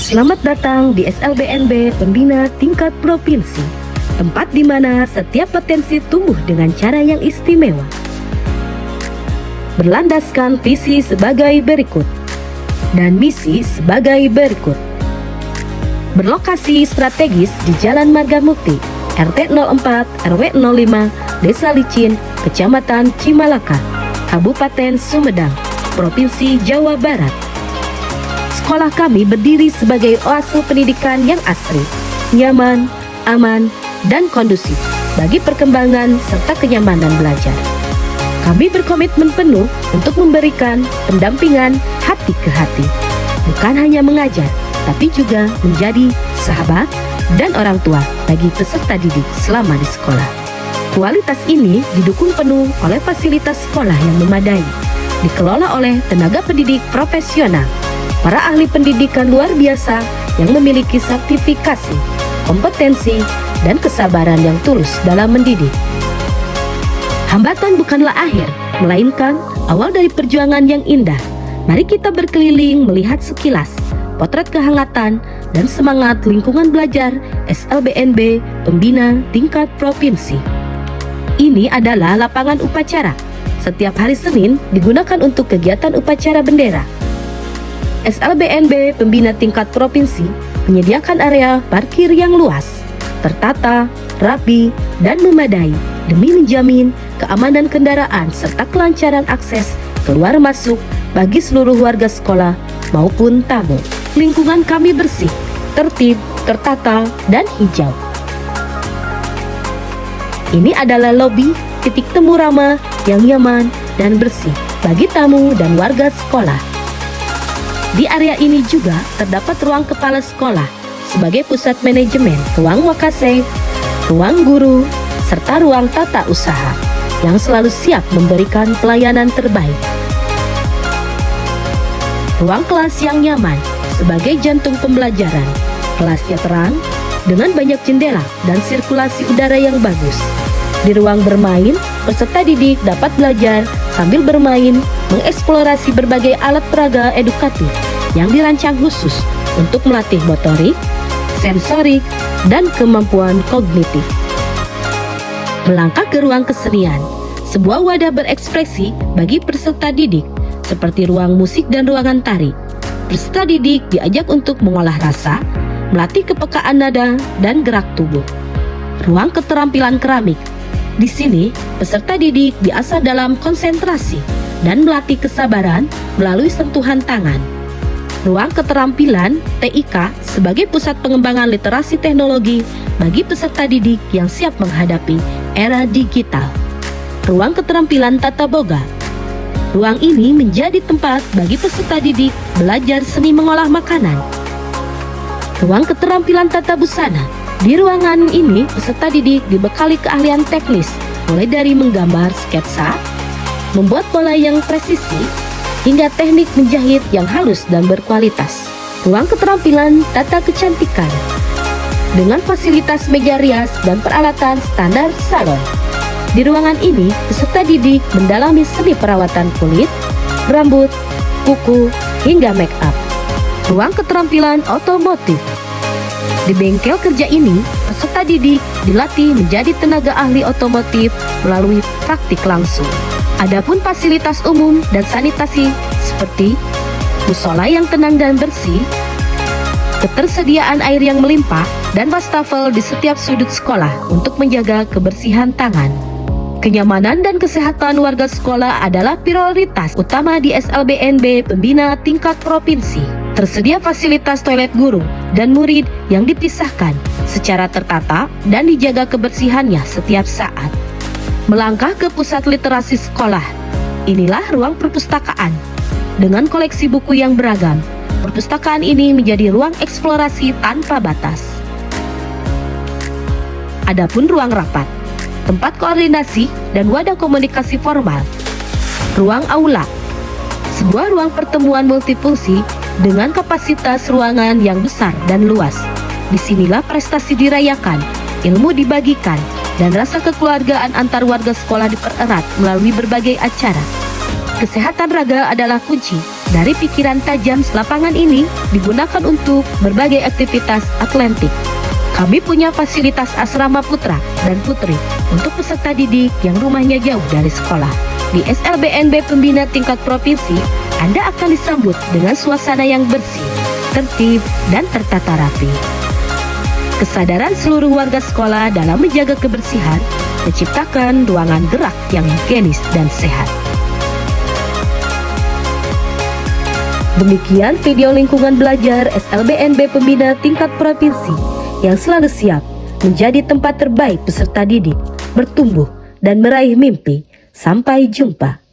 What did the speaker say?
Selamat datang di SLBNB Pembina Tingkat Provinsi, tempat di mana setiap potensi tumbuh dengan cara yang istimewa. Berlandaskan visi sebagai berikut dan misi sebagai berikut. Berlokasi strategis di Jalan Margamukti, RT 04 RW 05, Desa Licin, Kecamatan Cimalaka, Kabupaten Sumedang, Provinsi Jawa Barat. Sekolah kami berdiri sebagai oase pendidikan yang asri, nyaman, aman, dan kondusif bagi perkembangan serta kenyamanan belajar. Kami berkomitmen penuh untuk memberikan pendampingan hati ke hati, bukan hanya mengajar, tapi juga menjadi sahabat dan orang tua bagi peserta didik selama di sekolah. Kualitas ini didukung penuh oleh fasilitas sekolah yang memadai, dikelola oleh tenaga pendidik profesional, para ahli pendidikan luar biasa yang memiliki sertifikasi, kompetensi, dan kesabaran yang tulus dalam mendidik. Hambatan bukanlah akhir, melainkan awal dari perjuangan yang indah. Mari kita berkeliling melihat sekilas potret kehangatan dan semangat lingkungan belajar SLBNB Pembina Tingkat Provinsi. Ini adalah lapangan upacara. Setiap hari Senin digunakan untuk kegiatan upacara bendera. SLBNB Pembina Tingkat Provinsi menyediakan area parkir yang luas, tertata, rapi, dan memadai demi menjamin keamanan kendaraan serta kelancaran akses keluar masuk bagi seluruh warga sekolah maupun tamu. Lingkungan kami bersih, tertib, tertata, dan hijau. Ini adalah lobi, titik temu ramah yang nyaman dan bersih bagi tamu dan warga sekolah. Di area ini juga terdapat ruang kepala sekolah sebagai pusat manajemen, ruang wakase, ruang guru, serta ruang tata usaha yang selalu siap memberikan pelayanan terbaik. Ruang kelas yang nyaman sebagai jantung pembelajaran. Kelasnya terang dengan banyak jendela dan sirkulasi udara yang bagus. Di ruang bermain, peserta didik dapat belajar sambil bermain, mengeksplorasi berbagai alat peraga edukatif yang dirancang khusus untuk melatih motorik, sensorik, dan kemampuan kognitif. Melangkah ke ruang kesenian, sebuah wadah berekspresi bagi peserta didik, seperti ruang musik dan ruangan tari. Peserta didik diajak untuk mengolah rasa, melatih kepekaan nada, dan gerak tubuh. Ruang keterampilan keramik. Di sini, peserta didik diasah dalam konsentrasi dan melatih kesabaran melalui sentuhan tangan. Ruang keterampilan TIK sebagai pusat pengembangan literasi teknologi bagi peserta didik yang siap menghadapi era digital. Ruang keterampilan tata boga. Ruang ini menjadi tempat bagi peserta didik belajar seni mengolah makanan. Ruang keterampilan tata busana. Di ruangan ini, peserta didik dibekali keahlian teknis, mulai dari menggambar sketsa, membuat pola yang presisi, hingga teknik menjahit yang halus dan berkualitas. Ruang keterampilan tata kecantikan, dengan fasilitas meja rias dan peralatan standar salon. Di ruangan ini, peserta didik mendalami seni perawatan kulit, rambut, kuku, hingga make up. Ruang keterampilan otomotif. Di bengkel kerja ini, peserta didik dilatih menjadi tenaga ahli otomotif melalui praktik langsung. Adapun fasilitas umum dan sanitasi seperti musola yang tenang dan bersih, ketersediaan air yang melimpah, dan wastafel di setiap sudut sekolah untuk menjaga kebersihan tangan. Kenyamanan dan kesehatan warga sekolah adalah prioritas utama di SLBNB Pembina Tingkat Provinsi. Tersedia fasilitas toilet guru dan murid yang dipisahkan secara tertata dan dijaga kebersihannya setiap saat. Melangkah ke pusat literasi sekolah. Inilah ruang perpustakaan. Dengan koleksi buku yang beragam, perpustakaan ini menjadi ruang eksplorasi tanpa batas. Adapun ruang rapat, tempat koordinasi dan wadah komunikasi formal. Ruang aula, sebuah ruang pertemuan multifungsi dengan kapasitas ruangan yang besar dan luas. Disinilah prestasi dirayakan, ilmu dibagikan, dan rasa kekeluargaan antar warga sekolah dipererat melalui berbagai acara. Kesehatan raga adalah kunci Dari pikiran tajam, lapangan ini digunakan untuk berbagai aktivitas atletik. Kami punya fasilitas asrama putra dan putri untuk peserta didik yang rumahnya jauh dari sekolah. Di SLBNB Pembina tingkat provinsi, Anda akan disambut dengan suasana yang bersih, tertib, dan tertata rapi. Kesadaran seluruh warga sekolah dalam menjaga kebersihan menciptakan ruangan gerak yang higienis dan sehat. Demikian video lingkungan belajar SLBNB Pembina tingkat provinsi yang selalu siap menjadi tempat terbaik peserta didik bertumbuh dan meraih mimpi. Sampai jumpa.